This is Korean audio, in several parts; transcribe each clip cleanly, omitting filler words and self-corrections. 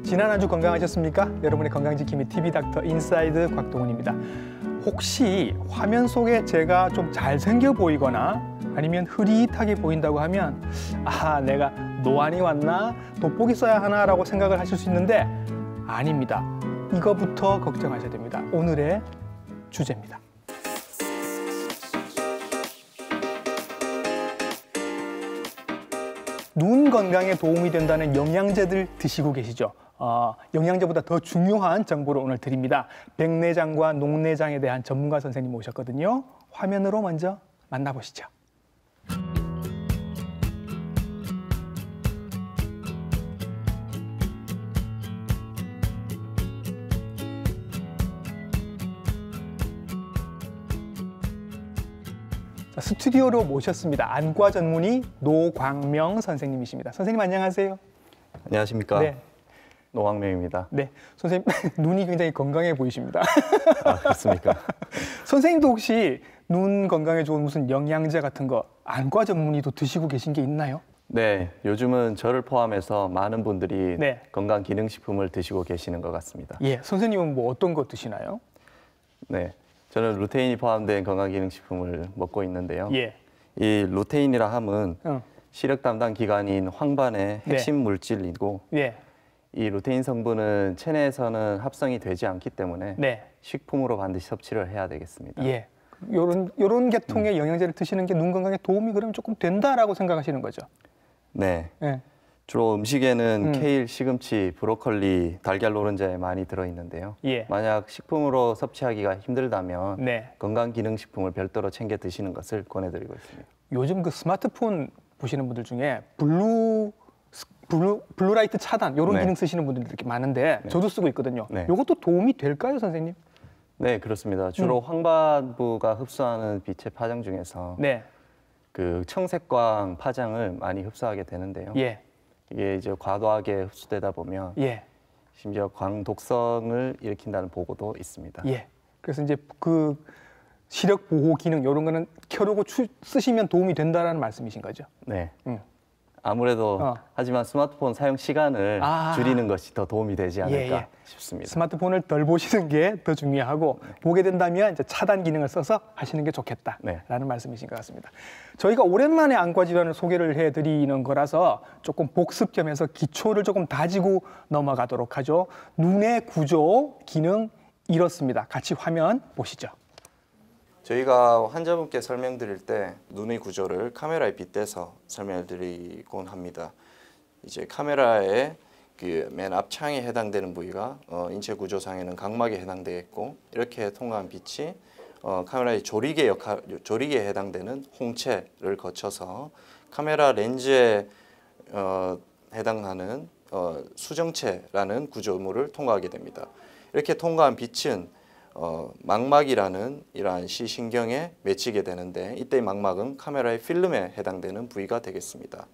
지난 한 주 건강하셨습니까? 여러분의 건강지킴이 TV 닥터 인사이드 곽동훈입니다. 혹시 화면 속에 제가 좀 잘생겨 보이거나 아니면 흐릿하게 보인다고 하면 아, 내가 노안이 왔나? 돋보기 써야 하나라고 생각을 하실 수 있는데 아닙니다. 이거부터 걱정하셔야 됩니다. 오늘의 주제입니다. 눈 건강에 도움이 된다는 영양제들 드시고 계시죠? 영양제보다 더 중요한 정보를 오늘 드립니다. 백내장과 녹내장에 대한 전문가 선생님 모셨거든요. 화면으로 먼저 만나보시죠. 스튜디오로 모셨습니다. 안과 전문의 노광명 선생님이십니다. 선생님 안녕하세요. 안녕하십니까. 네. 노광명입니다. 네, 선생님 눈이 굉장히 건강해 보이십니다. 아, 그렇습니까? 선생님도 혹시 눈 건강에 좋은 무슨 영양제 같은 거 안과 전문의도 드시고 계신 게 있나요? 네, 요즘은 저를 포함해서 많은 분들이 네. 건강기능식품을 드시고 계시는 것 같습니다. 예, 선생님은 뭐 어떤 거 드시나요? 네, 저는 루테인이 포함된 건강기능식품을 먹고 있는데요. 예. 이 루테인이라 함은 시력 담당 기관인 황반의 핵심 물질이고 예. 이 루테인 성분은 체내에서는 합성이 되지 않기 때문에 네. 식품으로 반드시 섭취를 해야 되겠습니다. 예. 요런 계통의 영양제를 드시는 게 눈 건강에 도움이 그러면 조금 된다라고 생각하시는 거죠? 네. 예. 주로 음식에는 케일, 시금치, 브로콜리, 달걀 노른자에 많이 들어있는데요. 예. 만약 식품으로 섭취하기가 힘들다면 네. 건강기능식품을 별도로 챙겨 드시는 것을 권해드리고 있습니다. 요즘 그 스마트폰 보시는 분들 중에 블루라이트 차단 이런 네. 기능 쓰시는 분들이 이렇게 많은데 네. 저도 쓰고 있거든요. 네. 이것도 도움이 될까요, 선생님? 네, 그렇습니다. 주로 황반부가 흡수하는 빛의 파장 중에서 네. 그 청색광 파장을 많이 흡수하게 되는데요. 예. 이게 이제 과도하게 흡수되다 보면 예. 심지어 광독성을 일으킨다는 보고도 있습니다. 예. 그래서 이제 그 시력 보호 기능 이런 거는 켜두고 쓰시면 도움이 된다라는 말씀이신 거죠? 네. 아무래도 하지만 스마트폰 사용 시간을 줄이는 것이 더 도움이 되지 않을까 싶습니다. 스마트폰을 덜 보시는 게 더 중요하고 보게 된다면 이제 차단 기능을 써서 하시는 게 좋겠다라는 말씀이신 것 같습니다. 저희가 오랜만에 안과 질환을 소개를 해드리는 거라서 조금 복습 겸해서 기초를 조금 다지고 넘어가도록 하죠. 눈의 구조, 기능 이렇습니다. 같이 화면 보시죠. 저희가 환자분께 설명드릴 때 눈의 구조를 카메라에 빗대서 설명을 드리곤 합니다. 이제 카메라의 그 맨 앞창에 해당되는 부위가 인체 구조상에는 각막에 해당되겠고 이렇게 통과한 빛이 카메라의 조리개에 해당되는 홍채를 거쳐서 카메라 렌즈에 해당하는 수정체라는 구조물을 통과하게 됩니다. 이렇게 통과한 빛은 망막이라는 이러한 시신경에 맺히게 되는데 이때 망막은 카메라의 필름에 해당되는 부위가 되겠습니다.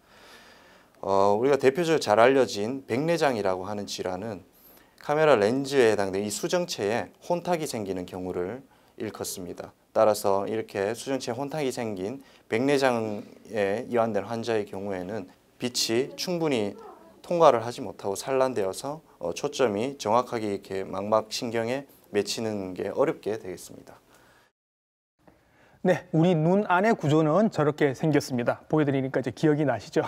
우리가 대표적으로 잘 알려진 백내장이라고 하는 질환은 카메라 렌즈에 해당되는 이 수정체에 혼탁이 생기는 경우를 일컫습니다. 따라서 이렇게 수정체에 혼탁이 생긴 백내장에 이완된 환자의 경우에는 빛이 충분히 통과를 하지 못하고 산란되어서 초점이 정확하게 이렇게 망막 신경에 맺히는 게 어렵게 되겠습니다. 네, 우리 눈 안의 구조는 저렇게 생겼습니다. 보여드리니까 이제 기억이 나시죠?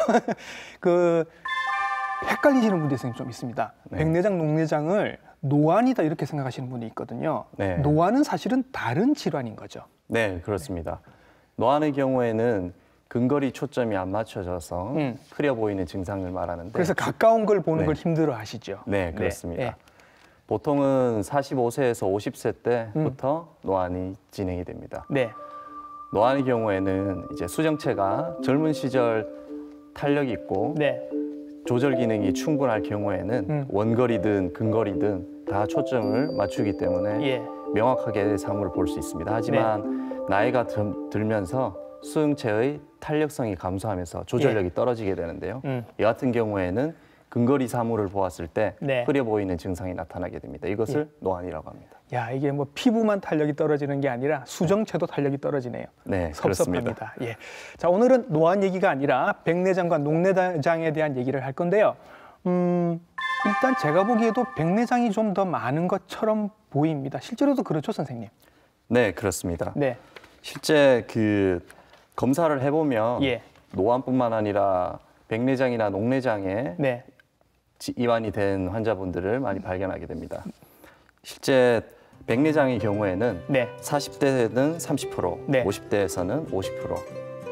헷갈리시는 분들이 좀 있습니다. 네. 백내장, 녹내장을 노안이다 이렇게 생각하시는 분이 있거든요. 네. 노안은 사실은 다른 질환인 거죠. 네, 그렇습니다. 노안의 경우에는 근거리 초점이 안 맞춰져서 흐려 보이는 증상을 말하는데 그래서 가까운 걸 보는 걸 힘들어 하시죠. 네, 그렇습니다. 네. 보통은 45세에서 50세 때부터 노안이 진행이 됩니다. 네. 노안의 경우에는 이제 수정체가 젊은 시절 탄력이 있고 조절 기능이 충분할 경우에는 원거리든 근거리든 다 초점을 맞추기 때문에 명확하게 사물을 볼 수 있습니다. 하지만 나이가 들면서 수정체의 탄력성이 감소하면서 조절력이 떨어지게 되는데요. 이 같은 경우에는 근거리 사물을 보았을 때 흐려 보이는 증상이 나타나게 됩니다. 이것을 노안이라고 합니다. 야, 이게 뭐 피부만 탄력이 떨어지는 게 아니라 수정체도 탄력이 떨어지네요. 네, 섭섭합니다. 그렇습니다. 예. 자, 오늘은 노안 얘기가 아니라 백내장과 녹내장에 대한 얘기를 할 건데요. 일단 제가 보기에도 백내장이 좀 더 많은 것처럼 보입니다. 실제로도 그렇죠, 선생님? 네, 그렇습니다. 네. 실제 그 검사를 해보면 예. 노안뿐만 아니라 백내장이나 녹내장에 네. 이완이 된 환자분들을 많이 발견하게 됩니다. 실제 백내장의 경우에는 네. 40대에는 30%, 네. 50대에서는 50%,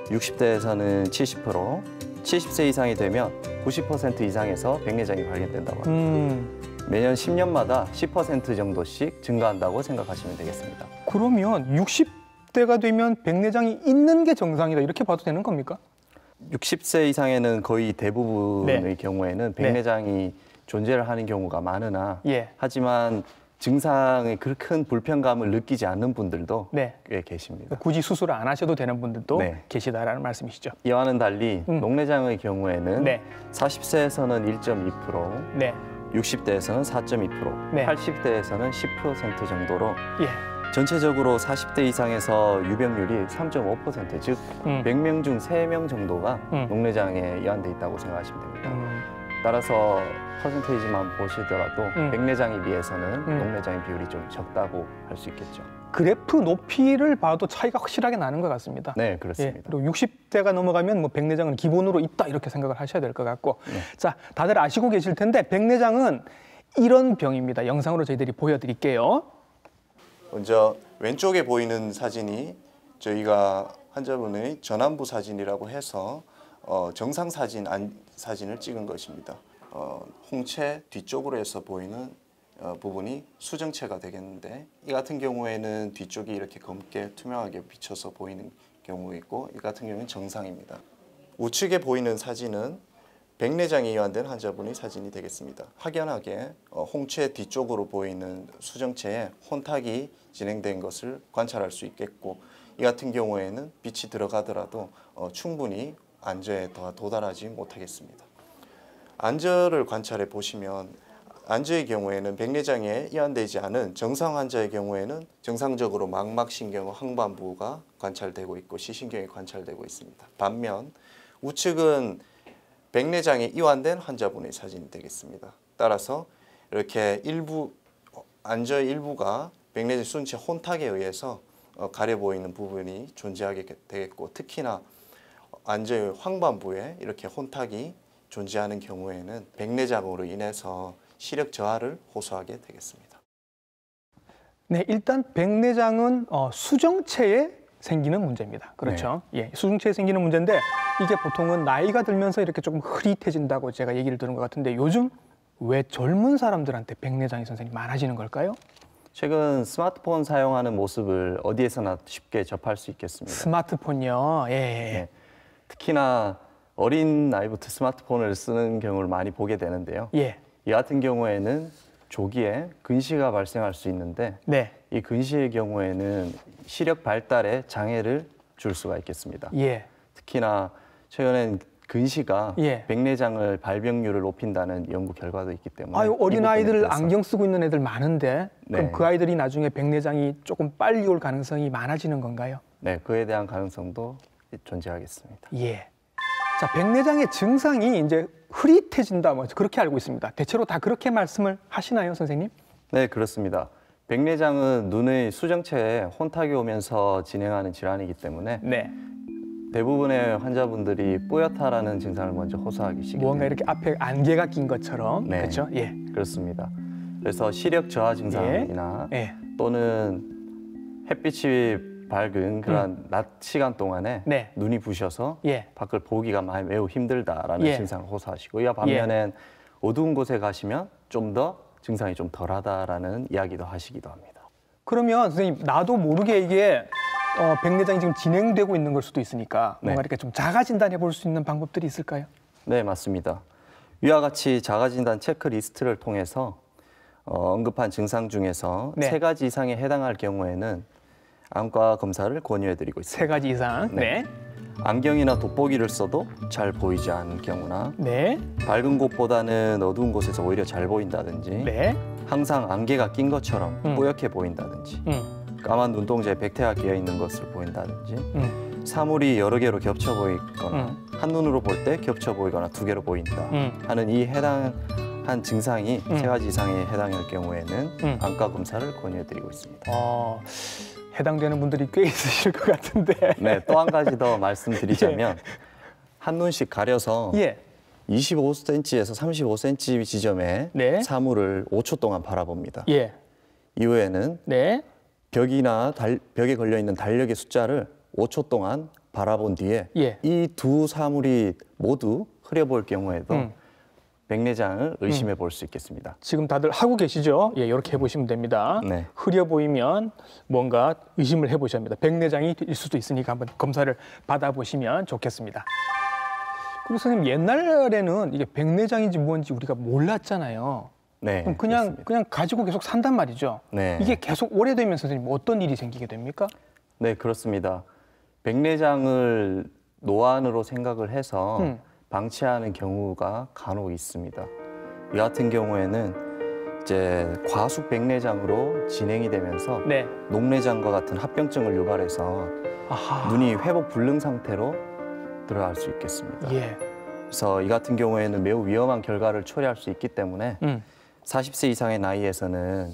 60대에서는 70%, 70세 이상이 되면 90% 이상에서 백내장이 발견된다고 합니다. 매년 10년마다 10% 정도씩 증가한다고 생각하시면 되겠습니다. 그러면 60대가 되면 백내장이 있는 게 정상이다 이렇게 봐도 되는 겁니까? 60세 이상에는 거의 대부분의 네. 경우에는 백내장이 존재를 하는 경우가 많으나 예. 하지만 증상의 그 큰 불편감을 느끼지 않는 분들도 네. 꽤 계십니다. 굳이 수술을 안 하셔도 되는 분들도 네. 계시다라는 말씀이시죠. 이와는 달리 녹내장의 경우에는 네. 40세에서는 1.2%, 네. 60대에서는 4.2%, 네. 80대에서는 10% 정도로 예. 전체적으로 40대 이상에서 유병률이 3.5%, 즉 100명 중 3명 정도가 녹내장에 이완돼 있다고 생각하시면 됩니다. 따라서 퍼센테이지만 보시더라도 백내장에 비해서는 녹내장의 비율이 좀 적다고 할 수 있겠죠. 그래프 높이를 봐도 차이가 확실하게 나는 것 같습니다. 네, 예, 그렇습니다. 그리고 60대가 넘어가면 뭐 백내장은 기본으로 있다 이렇게 생각을 하셔야 될 것 같고, 네. 자, 다들 아시고 계실 텐데 백내장은 이런 병입니다. 영상으로 저희들이 보여드릴게요. 먼저 왼쪽에 보이는 사진이 저희가 환자분의 전완부 사진이라고 해서 정상 사진을 찍은 것입니다. 홍채 뒤쪽으로 해서 보이는 부분이 수정체가 되겠는데, 이 같은 경우에는 뒤쪽이 이렇게 검게 투명하게 비쳐서 보이는 경우가 있고, 이 같은 경우는 정상입니다. 우측에 보이는 사진은 백내장에 이완된 환자분의 사진이 되겠습니다. 확연하게 홍채 뒤쪽으로 보이는 수정체에 혼탁이 진행된 것을 관찰할 수 있겠고, 이 같은 경우에는 빛이 들어가더라도 충분히 안저에 도달하지 못하겠습니다. 안저를 관찰해 보시면 안저의 경우에는 백내장에 이완되지 않은 정상 환자의 경우에는 정상적으로 망막신경과 항반부가 관찰되고 있고 시신경이 관찰되고 있습니다. 반면 우측은 백내장에 이완된 환자분의 사진이 되겠습니다. 따라서 이렇게 안저의 일부가 백내장 수정체 혼탁에 의해서 가려 보이는 부분이 존재하게 되겠고, 특히나 안저의 황반부에 이렇게 혼탁이 존재하는 경우에는 백내장으로 인해서 시력 저하를 호소하게 되겠습니다. 네, 일단 백내장은 수정체에 생기는 문제입니다. 그렇죠? 네. 예, 수정체에 생기는 문제인데 이게 보통은 나이가 들면서 이렇게 조금 흐릿해진다고 제가 얘기를 들은 것 같은데, 요즘 왜 젊은 사람들한테 백내장이 선생님 많아지는 걸까요? 최근 스마트폰 사용하는 모습을 어디에서나 쉽게 접할 수 있겠습니다. 스마트폰요. 예. 네. 특히나 어린 나이부터 스마트폰을 쓰는 경우를 많이 보게 되는데요. 예. 이 같은 경우에는 조기에 근시가 발생할 수 있는데, 네. 이 근시의 경우에는 시력 발달에 장애를 줄 수가 있겠습니다. 예. 특히나 최근엔 근시가 예. 백내장을 발병률을 높인다는 연구 결과도 있기 때문에, 아유, 이 부분에 어린아이들 대해서 안경 쓰고 있는 애들 많은데 그럼 네. 그 아이들이 나중에 백내장이 조금 빨리 올 가능성이 많아지는 건가요? 네, 그에 대한 가능성도 존재하겠습니다. 예. 자, 백내장의 증상이 이제 흐릿해진다, 뭐 그렇게 알고 있습니다. 대체로 다 그렇게 말씀을 하시나요, 선생님? 네, 그렇습니다. 백내장은 눈의 수정체에 혼탁이 오면서 진행하는 질환이기 때문에 네. 대부분의 환자분들이 뿌옇다라는 증상을 먼저 호소하기 시작합니다. 무언가 이렇게 앞에 안개가 낀 것처럼. 네. 그렇죠? 예. 그렇습니다. 그래서 시력 저하 증상이나 예. 또는 햇빛이 밝은 그런 낮 시간 동안에 네. 눈이 부셔서 예. 밖을 보기가 매우 힘들다라는 예. 증상을 호소하시고, 이와 반면엔 어두운 곳에 가시면 좀 더 증상이 좀 덜하다라는 이야기도 하시기도 합니다. 그러면 선생님, 나도 모르게 이게 백내장이 지금 진행되고 있는 걸 수도 있으니까 뭔가 네. 이렇게 좀 자가 진단해 볼 수 있는 방법들이 있을까요? 네, 맞습니다. 위와 같이 자가진단 체크리스트를 통해서 언급한 증상 중에서 네. 3가지 이상에 해당할 경우에는 안과 검사를 권유해드리고 있습니다. 3가지 이상. 네. 안경이나 돋보기를 써도 잘 보이지 않는 경우나, 네. 밝은 곳보다는 어두운 곳에서 오히려 잘 보인다든지, 네. 항상 안개가 낀 것처럼 뿌옇게 보인다든지, 까만 눈동자에 백태가 끼어 있는 것을 보인다든지, 사물이 여러 개로 겹쳐 보이거나 한눈으로 볼 때 겹쳐 보이거나 두 개로 보인다 하는 이 해당 한 증상이 세 가지 이상에 해당할 경우에는 안과 검사를 권유해드리고 있습니다. 해당되는 분들이 꽤 있으실 것 같은데. 네, 또 한 가지 더 말씀드리자면 한 눈씩 가려서 25cm에서 35cm 지점에 사물을 5초 동안 바라봅니다. 이후에는 벽이나 벽에 걸려 있는 달력의 숫자를 5초 동안 바라본 뒤에 이 두 사물이 모두 흐려볼 경우에도 백내장을 의심해 볼 수 있겠습니다. 지금 다들 하고 계시죠? 이렇게 해보시면 됩니다. 흐려 보이면 뭔가 의심을 해보셔야 합니다. 백내장이 일 수도 있으니까 한번 검사를 받아보시면 좋겠습니다. 그리고 선생님, 옛날에는 이게 백내장인지 뭔지 우리가 몰랐잖아요. 네, 그냥 가지고 계속 산단 말이죠. 이게 계속 오래되면 선생님 어떤 일이 생기게 됩니까? 네, 그렇습니다. 백내장을 노안으로 생각을 해서 방치하는 경우가 간혹 있습니다. 이 같은 경우에는 이제 과속 백내장으로 진행이 되면서 녹내장과 같은 합병증을 유발해서 눈이 회복 불능 상태로 들어갈 수 있겠습니다. 그래서 이 같은 경우에는 매우 위험한 결과를 초래할 수 있기 때문에 40세 이상의 나이에서는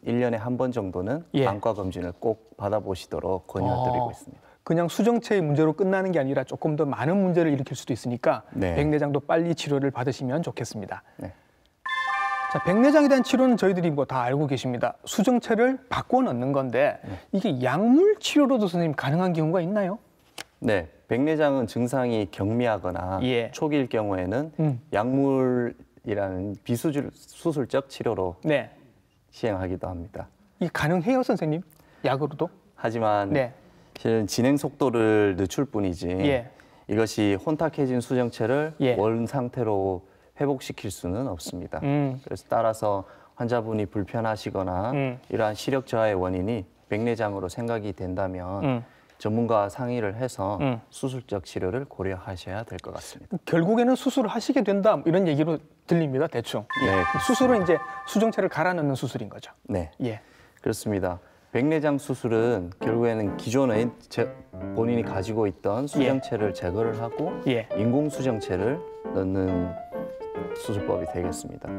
1년에 한 번 정도는 안과 검진을 꼭 받아보시도록 권유드리고 있습니다. 그냥 수정체의 문제로 끝나는 게 아니라 조금 더 많은 문제를 일으킬 수도 있으니까 백내장도 빨리 치료를 받으시면 좋겠습니다. 자, 백내장에 대한 치료는 저희들이 뭐 다 알고 계십니다. 수정체를 바꿔 넣는 건데 이게 약물 치료로도 선생님 가능한 경우가 있나요? 네, 백내장은 증상이 경미하거나 초기일 경우에는 약물이라는 비수술적 치료로 시행하기도 합니다. 이게 가능해요, 선생님? 약으로도? 하지만 실은 진행 속도를 늦출 뿐이지 이것이 혼탁해진 수정체를 원 상태로 회복시킬 수는 없습니다. 그래서 따라서 환자분이 불편하시거나 이러한 시력 저하의 원인이 백내장으로 생각이 된다면 전문가와 상의를 해서 수술적 치료를 고려하셔야 될 것 같습니다. 결국에는 수술을 하시게 된다 이런 얘기로 들립니다, 대충. 수술은 이제 수정체를 갈아 넣는 수술인 거죠. 네, 그렇습니다. 백내장 수술은 결국에는 기존의 본인이 가지고 있던 수정체를 제거를 하고 인공 수정체를 넣는 수술법이 되겠습니다.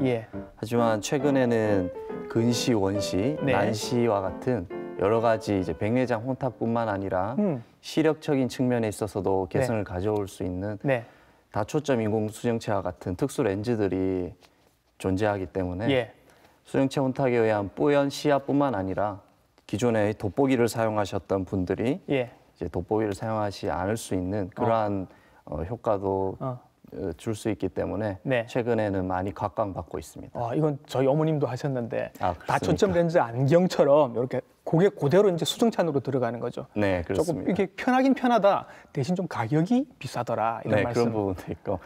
하지만 최근에는 근시, 원시, 난시와 같은 여러 가지 이제 백내장 혼탁뿐만 아니라 시력적인 측면에 있어서도 개선을 가져올 수 있는 다초점 인공 수정체와 같은 특수 렌즈들이 존재하기 때문에 수정체 혼탁에 의한 뿌연 시야뿐만 아니라 기존에 돋보기를 사용하셨던 분들이 이제 돋보기를 사용하지 않을 수 있는 그러한 효과도 줄 수 있기 때문에 최근에는 많이 각광받고 있습니다. 이건 저희 어머님도 하셨는데 다초점 렌즈 안경처럼 이렇게 고개 그대로 이제 수정체 안으로 들어가는 거죠. 네, 그렇습니다. 조금 이렇게 편하긴 편하다. 대신 좀 가격이 비싸더라 이런 말씀. 그런 부분도 있고.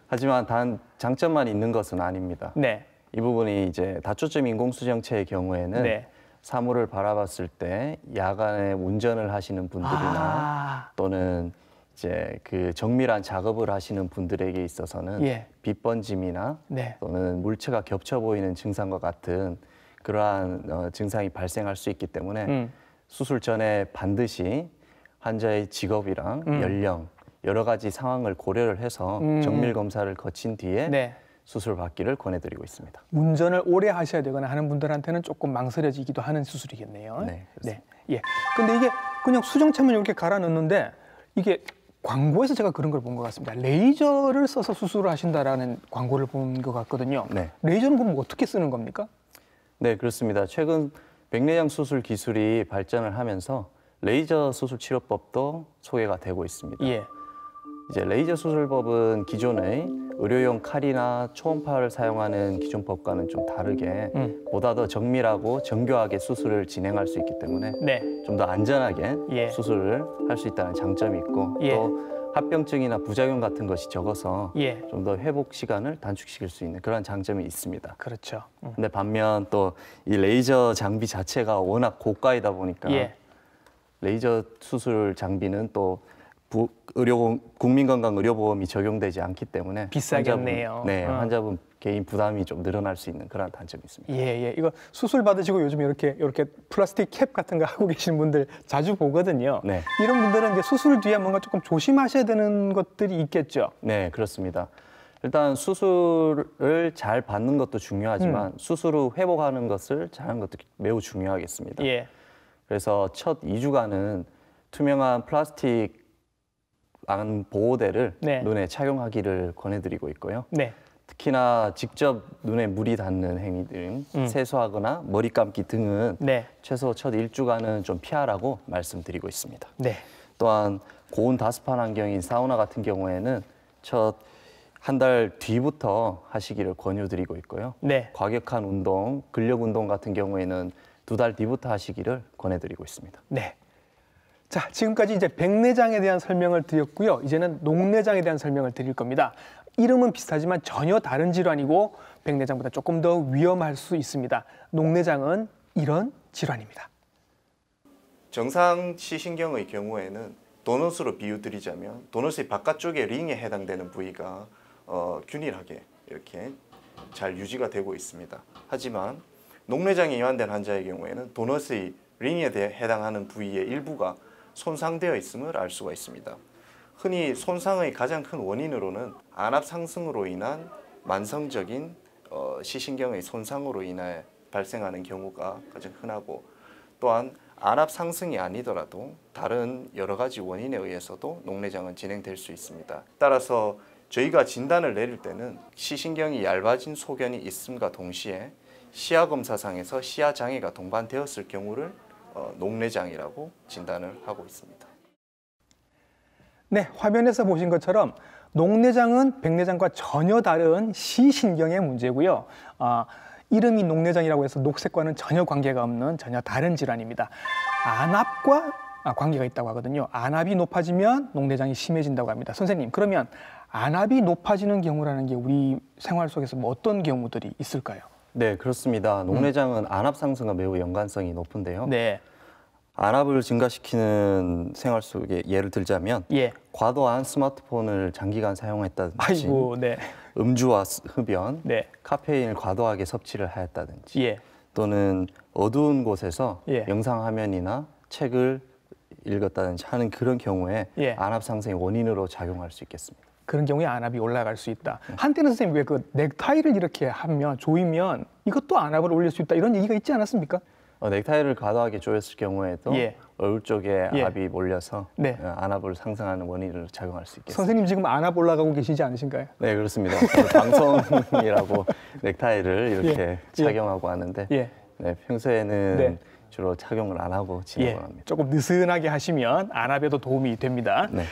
하지만 단 장점만 있는 것은 아닙니다. 이 부분이 이제 다초점 인공 수정체의 경우에는 사물을 바라봤을 때 야간에 운전을 하시는 분들이나 또는 이제 그 정밀한 작업을 하시는 분들에게 있어서는 빛 번짐이나 또는 물체가 겹쳐 보이는 증상과 같은 그러한 증상이 발생할 수 있기 때문에 수술 전에 반드시 환자의 직업이랑 연령 여러 가지 상황을 고려를 해서 정밀 검사를 거친 뒤에 수술 받기를 권해드리고 있습니다. 운전을 오래 하셔야 되거나 하는 분들한테는 조금 망설여지기도 하는 수술이겠네요. 그렇습니다. 근데 이게 그냥 수정체만 이렇게 갈아 넣는데 이게 광고에서 제가 그런 걸 본 것 같습니다. 레이저를 써서 수술을 하신다라는 광고를 본 것 같거든요. 레이저는 그럼 어떻게 쓰는 겁니까? 네, 그렇습니다. 최근 백내장 수술 기술이 발전을 하면서 레이저 수술 치료법도 소개가 되고 있습니다. 이제 레이저 수술법은 기존의 의료용 칼이나 초음파를 사용하는 기존 법과는 좀 다르게 보다 더 정밀하고 정교하게 수술을 진행할 수 있기 때문에 좀 더 안전하게 수술을 할 수 있다는 장점이 있고 또 합병증이나 부작용 같은 것이 적어서 좀 더 회복 시간을 단축시킬 수 있는 그런 장점이 있습니다. 그렇죠. 근데 반면 또 이 레이저 장비 자체가 워낙 고가이다 보니까 레이저 수술 장비는 또 국민건강의료보험이 적용되지 않기 때문에 비싸겠네요. 환자분 개인 부담이 좀 늘어날 수 있는 그런 단점이 있습니다. 이거 수술 받으시고 요즘 이렇게 플라스틱 캡 같은 거 하고 계시는 분들 자주 보거든요. 이런 분들은 이제 수술 뒤에 뭔가 조금 조심하셔야 되는 것들이 있겠죠. 네, 그렇습니다. 일단 수술을 잘 받는 것도 중요하지만 수술 후 회복하는 것을 잘하는 것도 매우 중요하겠습니다. 예. 그래서 첫 2주간은 투명한 플라스틱 안 보호대를 네. 눈에 착용하기를 권해드리고 있고요. 네. 특히나 직접 눈에 물이 닿는 행위들, 세수하거나 머리 감기 등은 네. 최소 첫 1주간은 좀 피하라고 말씀드리고 있습니다. 네. 또한 고온 다습한 환경인 사우나 같은 경우에는 첫 한 달 뒤부터 하시기를 권유드리고 있고요. 네. 과격한 운동, 근력 운동 같은 경우에는 2달 뒤부터 하시기를 권해드리고 있습니다. 네. 자, 지금까지 이제 백내장에 대한 설명을 드렸고요. 이제는 녹내장에 대한 설명을 드릴 겁니다. 이름은 비슷하지만 전혀 다른 질환이고 백내장보다 조금 더 위험할 수 있습니다. 녹내장은 이런 질환입니다. 정상 시신경의 경우에는 도넛으로 비유드리자면 도넛의 바깥쪽에 링에 해당되는 부위가 균일하게 이렇게 잘 유지가 되고 있습니다. 하지만 녹내장에 이완된 환자의 경우에는 도넛의 링에 해당하는 부위의 일부가 손상되어 있음을 알 수가 있습니다. 흔히 손상의 가장 큰 원인으로는 안압 상승으로 인한 만성적인 시신경의 손상으로 인해 발생하는 경우가 가장 흔하고, 또한 안압 상승이 아니더라도 다른 여러 가지 원인에 의해서도 녹내장은 진행될 수 있습니다. 따라서 저희가 진단을 내릴 때는 시신경이 얇아진 소견이 있음과 동시에 시야 검사상에서 시야 장애가 동반되었을 경우를 녹내장이라고 진단을 하고 있습니다. 네, 화면에서 보신 것처럼 녹내장은 백내장과 전혀 다른 시신경의 문제고요. 이름이 녹내장이라고 해서 녹색과는 전혀 관계가 없는 전혀 다른 질환입니다. 안압과 관계가 있다고 하거든요. 안압이 높아지면 녹내장이 심해진다고 합니다. 선생님, 그러면 안압이 높아지는 경우라는 게 우리 생활 속에서 뭐 어떤 경우들이 있을까요? 네, 그렇습니다. 녹내장은 안압 상승과 매우 연관성이 높은데요. 네. 안압을 증가시키는 생활 속에 예를 들자면 예. 과도한 스마트폰을 장기간 사용했다든지, 아이고, 네. 음주와 흡연, 네. 카페인을 과도하게 섭취를 하였다든지, 예. 또는 어두운 곳에서 예. 영상 화면이나 책을 읽었다든지 하는 그런 경우에 예. 안압 상승의 원인으로 작용할 수 있겠습니다. 그런 경우에 안압이 올라갈 수 있다. 한때는 선생님 왜 그 넥타이를 이렇게 하면 조이면 이것도 안압을 올릴 수 있다 이런 얘기가 있지 않았습니까? 넥타이를 과도하게 조였을 경우에도 예. 얼굴 쪽에 예. 압이 몰려서 네. 안압을 상승하는 원인으로 작용할 수 있겠습니다. 선생님 지금 안압 올라가고 계시지 않으신가요? 네, 그렇습니다. 방송이라고 넥타이를 이렇게 예. 착용하고 하는데 예. 네, 평소에는 네. 주로 착용을 안 하고 예. 진행을 합니다. 조금 느슨하게 하시면 안압에도 도움이 됩니다. 네.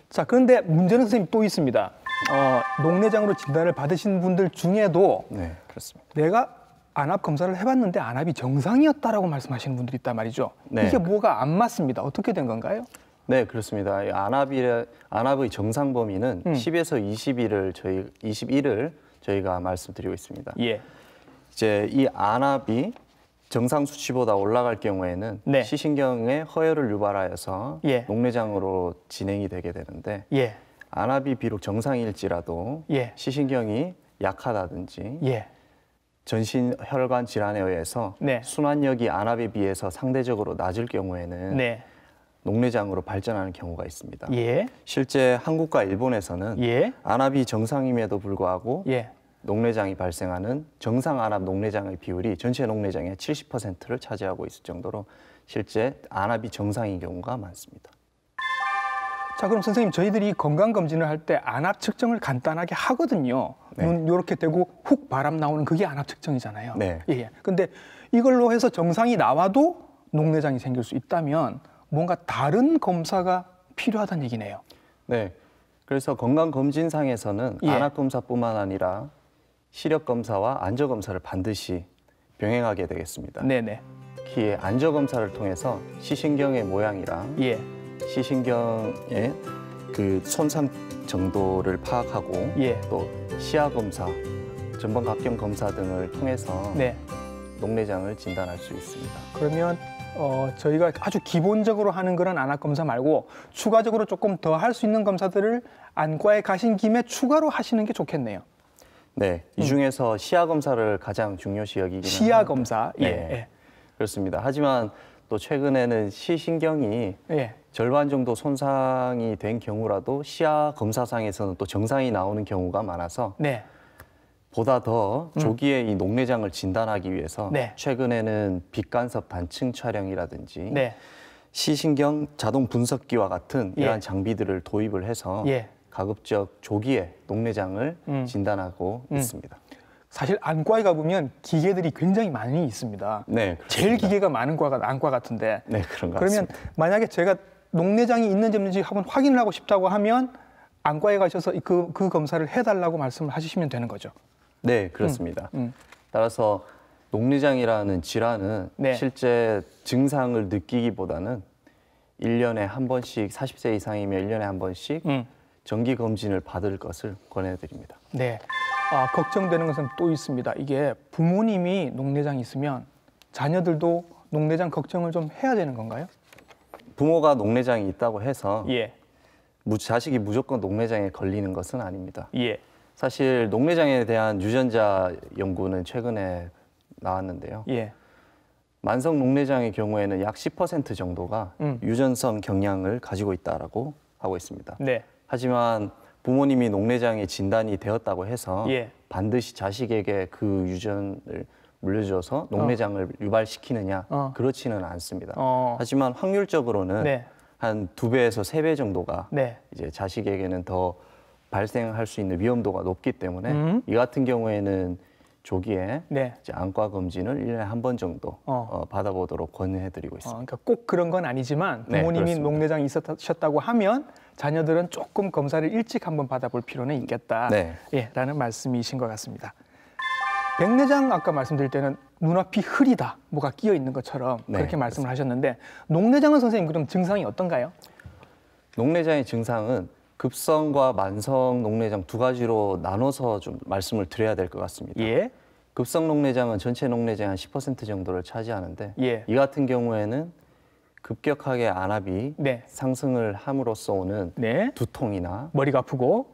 자, 그런데 문제는 선생님 또 있습니다. 녹내장으로 진단을 받으신 분들 중에도 네, 그렇습니다. 내가 안압 검사를 해봤는데 안압이 정상이었다라고 말씀하시는 분들이 있단 말이죠. 네. 이게 뭐가 안 맞습니다. 어떻게 된 건가요? 네, 그렇습니다. 안압의 정상 범위는 10에서 21을 저희가 말씀드리고 있습니다. 예. 이제 이 안압이 정상 수치보다 올라갈 경우에는 네. 시신경에 허혈을 유발하여서 예. 녹내장으로 진행이 되게 되는데, 예. 안압이 비록 정상일지라도 예. 시신경이 약하다든지 예. 전신 혈관 질환에 의해서 네. 순환력이 안압에 비해서 상대적으로 낮을 경우에는 네. 녹내장으로 발전하는 경우가 있습니다. 예. 실제 한국과 일본에서는 예. 안압이 정상임에도 불구하고 예. 녹내장이 발생하는 정상 안압 녹내장의 비율이 전체 녹내장의 70%를 차지하고 있을 정도로 실제 안압이 정상인 경우가 많습니다. 자, 그럼 선생님 저희들이 건강검진을 할 때 안압 측정을 간단하게 하거든요. 네. 눈 이렇게 되고 훅 바람 나오는 그게 안압 측정이잖아요. 네. 예. 근데 이걸로 해서 정상이 나와도 녹내장이 생길 수 있다면 뭔가 다른 검사가 필요하다는 얘기네요. 네. 그래서 건강검진상에서는 예. 안압 검사뿐만 아니라 시력 검사와 안저 검사를 반드시 병행하게 되겠습니다. 네네. 특히 안저 검사를 통해서 시신경의 모양이랑 예. 시신경의 그 손상 정도를 파악하고 예. 또 시야 검사, 전방각경 검사 등을 통해서 네. 녹내장을 진단할 수 있습니다. 그러면 저희가 아주 기본적으로 하는 그런 안압 검사 말고 추가적으로 조금 더 할 수 있는 검사들을 안과에 가신 김에 추가로 하시는 게 좋겠네요. 네, 이 중에서 시야 검사를 가장 중요시 여기기는 시야 하는데, 검사. 네. 예. 그렇습니다. 하지만 또 최근에는 시신경이 예. 절반 정도 손상이 된 경우라도 시야 검사상에서는 또 정상이 나오는 경우가 많아서 네. 보다 더 조기에 이 녹내장을 진단하기 위해서 네. 최근에는 빛간섭 단층 촬영이라든지 네. 시신경 자동 분석기와 같은 예. 이러한 장비들을 도입을 해서 예. 가급적 조기에 녹내장을 진단하고 있습니다. 사실 안과에 가보면 기계들이 굉장히 많이 있습니다. 네, 제일 그렇습니다. 기계가 많은 과가 안과 같은데. 네, 그런 것 그러면 같습니다. 만약에 제가 녹내장이 있는지 없는지 한번 확인을 하고 싶다고 하면 안과에 가셔서 그 검사를 해달라고 말씀을 하시면 되는 거죠. 네, 그렇습니다. 따라서 녹내장이라는 질환은 네. 실제 증상을 느끼기보다는 1년에 한 번씩 40세 이상이면 1년에 한 번씩 정기 검진을 받을 것을 권해드립니다. 네. 걱정되는 것은 또 있습니다. 이게 부모님이 녹내장이 있으면 자녀들도 녹내장 걱정을 좀 해야 되는 건가요? 부모가 녹내장이 있다고 해서 예. 자식이 무조건 녹내장에 걸리는 것은 아닙니다. 예. 사실 녹내장에 대한 유전자 연구는 최근에 나왔는데요. 예. 만성 녹내장의 경우에는 약 10% 정도가 유전성 경향을 가지고 있다라고 하고 있습니다. 네. 하지만 부모님이 녹내장에 진단이 되었다고 해서 예. 반드시 자식에게 그 유전을 물려줘서 녹내장을 유발시키느냐 그렇지는 않습니다. 하지만 확률적으로는 네. 한 2배에서 3배 정도가 네. 이제 자식에게는 더 발생할 수 있는 위험도가 높기 때문에 이 같은 경우에는 조기에 네. 이제 안과 검진을 1년에 한 번 정도 받아보도록 권해드리고 있습니다. 그러니까 꼭 그런 건 아니지만 네, 부모님이 그렇습니다. 녹내장이 있으셨다고 하면 자녀들은 조금 검사를 일찍 한번 받아볼 필요는 있겠다. 네. 예, 라는 말씀이신 것 같습니다. 백내장 아까 말씀드릴 때는 눈앞이 흐리다, 뭐가 끼어 있는 것처럼 네, 그렇게 말씀을 하셨는데 녹내장은 선생님 그럼 증상이 어떤가요? 녹내장의 증상은 급성과 만성 녹내장 두 가지로 나눠서 좀 말씀을 드려야 될 것 같습니다. 예, 급성 녹내장은 전체 녹내장의 한 10% 정도를 차지하는데 예. 이 같은 경우에는 급격하게 안압이 네. 상승을 함으로써 오는 네, 두통이나 머리가 아프고,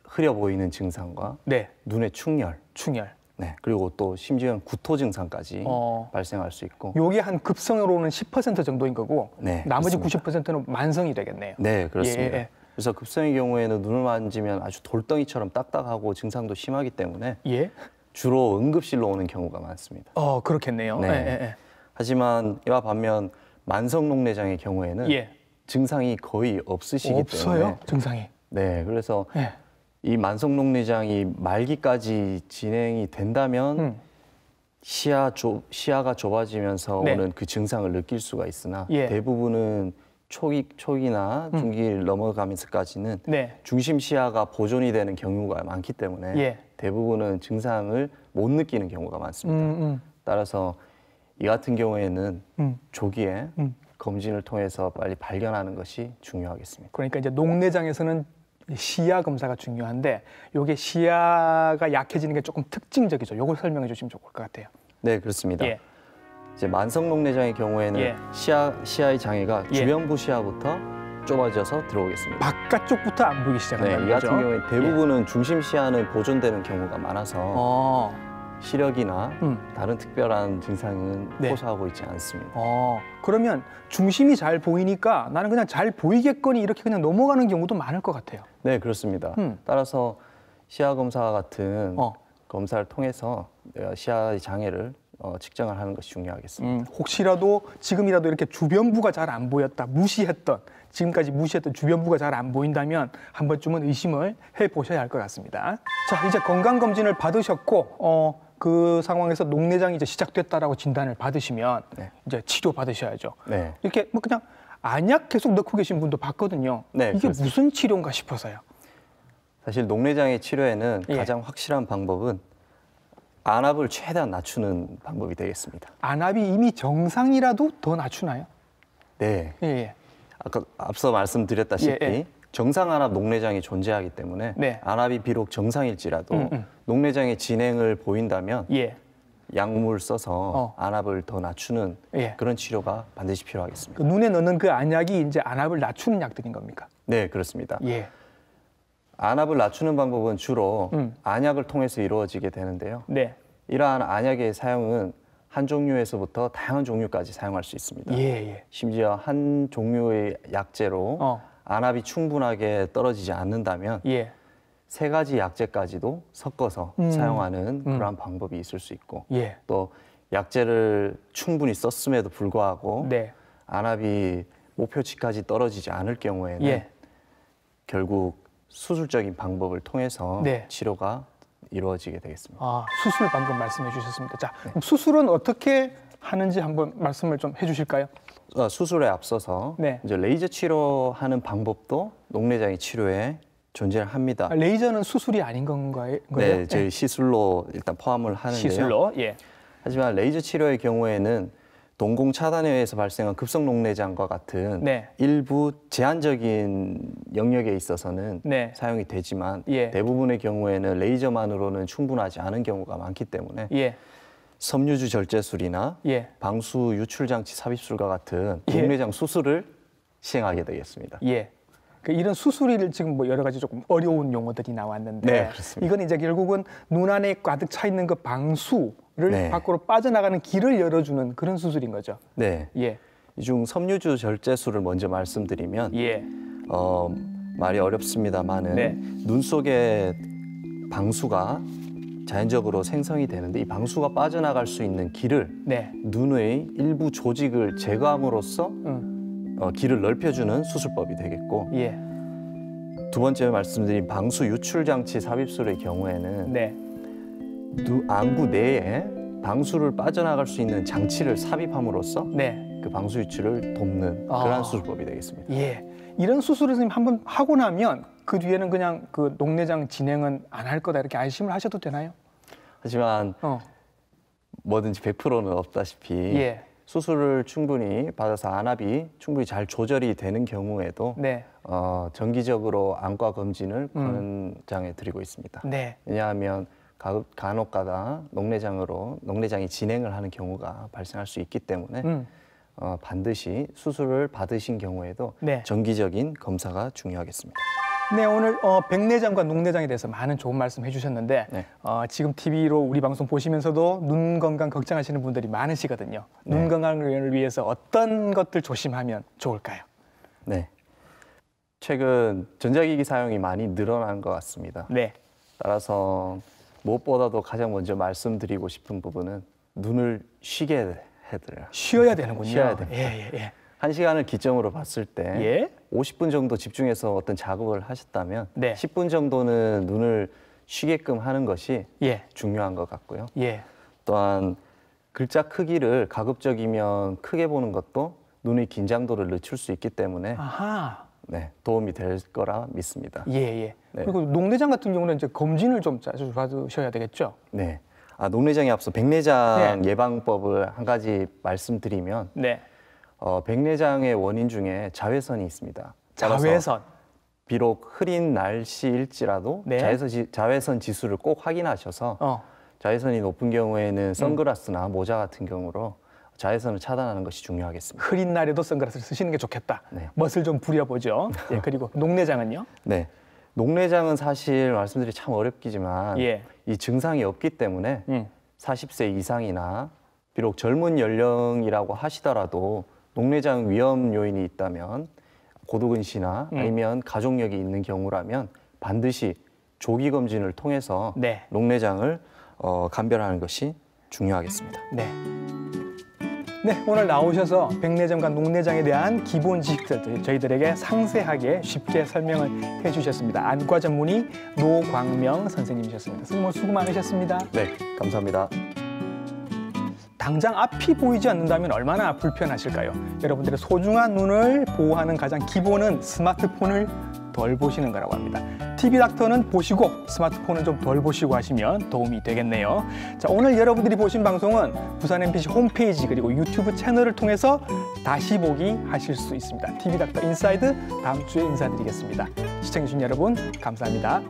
흐려 보이는 증상과 네, 눈의 충혈, 충혈. 네, 그리고 또 심지어는 구토 증상까지 어. 발생할 수 있고 요게 한 급성으로는 10% 정도인 거고, 네, 나머지 그렇습니다. 90%는 만성이 되겠네요. 네, 그렇습니다. 예. 그래서 급성의 경우에는 눈을 만지면 아주 돌덩이처럼 딱딱하고 증상도 심하기 때문에 예, 주로 응급실로 오는 경우가 많습니다. 그렇겠네요. 네. 예. 하지만 이와 반면 만성 녹내장의 경우에는 예. 증상이 거의 없으시기 없어요, 때문에 증상이. 네, 그래서 예. 이 만성 녹내장이 말기까지 진행이 된다면 시야가 좁아지면서 네. 오는 그 증상을 느낄 수가 있으나 예. 대부분은 초기나 중기를 넘어가면서까지는 네. 중심 시야가 보존이 되는 경우가 많기 때문에 예. 대부분은 증상을 못 느끼는 경우가 많습니다. 따라서 이 같은 경우에는 조기에 검진을 통해서 빨리 발견하는 것이 중요하겠습니다. 그러니까 이제 녹내장에서는 시야 검사가 중요한데 요게 시야가 약해지는 게 조금 특징적이죠. 요걸 설명해 주시면 좋을 것 같아요. 네, 그렇습니다. 예. 이제 만성 녹내장의 경우에는 예. 시야의 장애가 예. 주변부 시야부터 좁아져서 들어오겠습니다. 바깥쪽부터 안 보이기 시작한다는 네, 이 거죠. 같은 경우에 대부분은 중심 시야는 보존되는 경우가 많아서 시력이나 다른 특별한 증상은 네. 호소하고 있지 않습니다. 그러면 중심이 잘 보이니까 나는 그냥 잘 보이겠거니 이렇게 그냥 넘어가는 경우도 많을 것 같아요. 네, 그렇습니다. 따라서 시야 검사 같은 검사를 통해서 내가 시야의 장애를 측정을 하는 것이 중요하겠습니다. 혹시라도 지금이라도 이렇게 주변부가 잘 안 보였다, 지금까지 무시했던 주변부가 잘 안 보인다면 한 번쯤은 의심을 해보셔야 할 것 같습니다. 자, 이제 건강검진을 받으셨고 그 상황에서 녹내장이 이제 시작됐다라고 진단을 받으시면 네. 이제 치료 받으셔야죠. 네. 이렇게 뭐 그냥 안약 계속 넣고 계신 분도 봤거든요. 네, 이게 그렇습니다. 무슨 치료인가 싶어서요. 사실 녹내장의 치료에는 예. 가장 확실한 방법은 안압을 최대한 낮추는 방법이 되겠습니다. 안압이 이미 정상이라도 더 낮추나요? 네. 예. 아까 앞서 말씀드렸다시피 예, 예. 정상 안압 녹내장이 존재하기 때문에 네. 안압이 비록 정상일지라도 녹내장의 진행을 보인다면 예. 약물 써서 안압을 더 낮추는 예. 그런 치료가 반드시 그 필요하겠습니다. 눈에 넣는 그 안약이 이제 안압을 낮추는 약들인 겁니까? 네, 그렇습니다. 예. 안압을 낮추는 방법은 주로 안약을 통해서 이루어지게 되는데요. 네. 이러한 안약의 사용은 한 종류에서부터 다양한 종류까지 사용할 수 있습니다. 예, 예. 심지어 한 종류의 약재로 안압이 충분하게 떨어지지 않는다면 예. 3가지 약재까지도 섞어서 사용하는 그러한 방법이 있을 수 있고 예. 또 약재를 충분히 썼음에도 불구하고 네. 안압이 목표치까지 떨어지지 않을 경우에는 예. 결국 수술적인 방법을 통해서 네. 치료가 이루어지게 되겠습니다. 아, 수술 방금 말씀해 주셨습니다. 자, 그럼 수술은 어떻게 하는지 한번 말씀을 좀 해주실까요? 수술에 앞서서 네. 이제 레이저 치료하는 방법도 녹내장애 치료에 존재를 합니다. 아, 레이저는 수술이 아닌 건가요? 네, 저희 시술로 일단 포함을 하는데요. 시술로, 예. 하지만 레이저 치료의 경우에는 동공 차단에 의해서 발생한 급성 녹내장과 같은 네. 일부 제한적인 영역에 있어서는 네. 사용이 되지만 예. 대부분의 경우에는 레이저만으로는 충분하지 않은 경우가 많기 때문에 예. 섬유주 절제술이나 예. 방수 유출장치 삽입술과 같은 예. 녹내장 수술을 시행하게 되겠습니다. 예. 그 이런 수술이 지금 뭐 여러 가지 조금 어려운 용어들이 나왔는데 네, 그렇습니다. 이건 이제 결국은 눈 안에 가득 차 있는 그 방수를 네. 밖으로 빠져나가는 길을 열어주는 그런 수술인 거죠. 네. 예. 이 중 섬유주 절제술을 먼저 말씀드리면 예. 말이 어렵습니다만은 네. 눈 속에 방수가 자연적으로 생성이 되는데 이 방수가 빠져나갈 수 있는 길을 네. 눈의 일부 조직을 제거함으로써 길을 넓혀주는 수술법이 되겠고 예. 두 번째 말씀드린 방수 유출장치 삽입술의 경우에는 네. 안구 내에 방수를 빠져나갈 수 있는 장치를 삽입함으로써 네. 그 방수 유출을 돕는 그러한 수술법이 되겠습니다. 예. 이런 수술을 선생님 한번 하고 나면 그 뒤에는 그냥 그 녹내장 진행은 안 할 거다 이렇게 안심을 하셔도 되나요? 하지만 뭐든지 100%는 없다시피 예. 수술을 충분히 받아서 안압이 충분히 잘 조절이 되는 경우에도 네. 정기적으로 안과 검진을 권장해 드리고 있습니다. 네. 왜냐하면 간혹가다 녹내장이 진행을 하는 경우가 발생할 수 있기 때문에 반드시 수술을 받으신 경우에도 네. 정기적인 검사가 중요하겠습니다. 네, 오늘 백내장과 녹내장에 대해서 많은 좋은 말씀 해주셨는데 네. 지금 TV로 우리 방송 보시면서도 눈 건강 걱정하시는 분들이 많으시거든요. 네. 눈 건강을 위해서 어떤 것들 조심하면 좋을까요? 네. 최근 전자기기 사용이 많이 늘어난 것 같습니다. 네. 따라서 무엇보다도 가장 먼저 말씀드리고 싶은 부분은 눈을 쉬게 해드려요. 쉬어야 되는군요. 쉬어야 됩니다. 예, 예, 1시간을 기점으로 봤을 때 예. 50분 정도 집중해서 어떤 작업을 하셨다면 네. 10분 정도는 눈을 쉬게끔 하는 것이 예. 중요한 것 같고요. 예. 또한 글자 크기를 가급적이면 크게 보는 것도 눈의 긴장도를 늦출 수 있기 때문에 아하. 네, 도움이 될 거라 믿습니다. 예, 예. 네. 그리고 녹내장 같은 경우는 이제 검진을 좀 자주 받으셔야 되겠죠? 네. 녹내장에 앞서 백내장 네. 예방법을 한 가지 말씀드리면 네. 백내장의 원인 중에 자외선이 있습니다. 따라서 자외선. 비록 흐린 날씨일지라도 네. 자외선 지수를 꼭 확인하셔서 자외선이 높은 경우에는 선글라스나 모자 같은 경우로 자외선을 차단하는 것이 중요하겠습니다. 흐린 날에도 선글라스를 쓰시는 게 좋겠다. 네. 멋을 좀 부려보죠. 예, 그리고 녹내장은요? 네. 녹내장은 사실 말씀드리기 참 어렵기지만 예. 이 증상이 없기 때문에 40세 이상이나 비록 젊은 연령이라고 하시더라도 녹내장 위험 요인이 있다면 고도근시나 아니면 가족력이 있는 경우라면 반드시 조기 검진을 통해서 네. 녹내장을 감별하는 것이 중요하겠습니다. 네. 네, 오늘 나오셔서 백내장과 녹내장에 대한 기본 지식들 저희들에게 상세하게 쉽게 설명을 해주셨습니다. 안과 전문의 노광명 선생님이셨습니다. 선생님 오늘 수고 많으셨습니다. 네, 감사합니다. 당장 앞이 보이지 않는다면 얼마나 불편하실까요? 여러분들의 소중한 눈을 보호하는 가장 기본은 스마트폰을 덜 보시는 거라고 합니다. TV닥터는 보시고 스마트폰은 좀 덜 보시고 하시면 도움이 되겠네요. 자, 오늘 여러분들이 보신 방송은 부산 MBC 홈페이지 그리고 유튜브 채널을 통해서 다시 보기 하실 수 있습니다. TV닥터 인사이드 다음 주에 인사드리겠습니다. 시청해주신 여러분 감사합니다.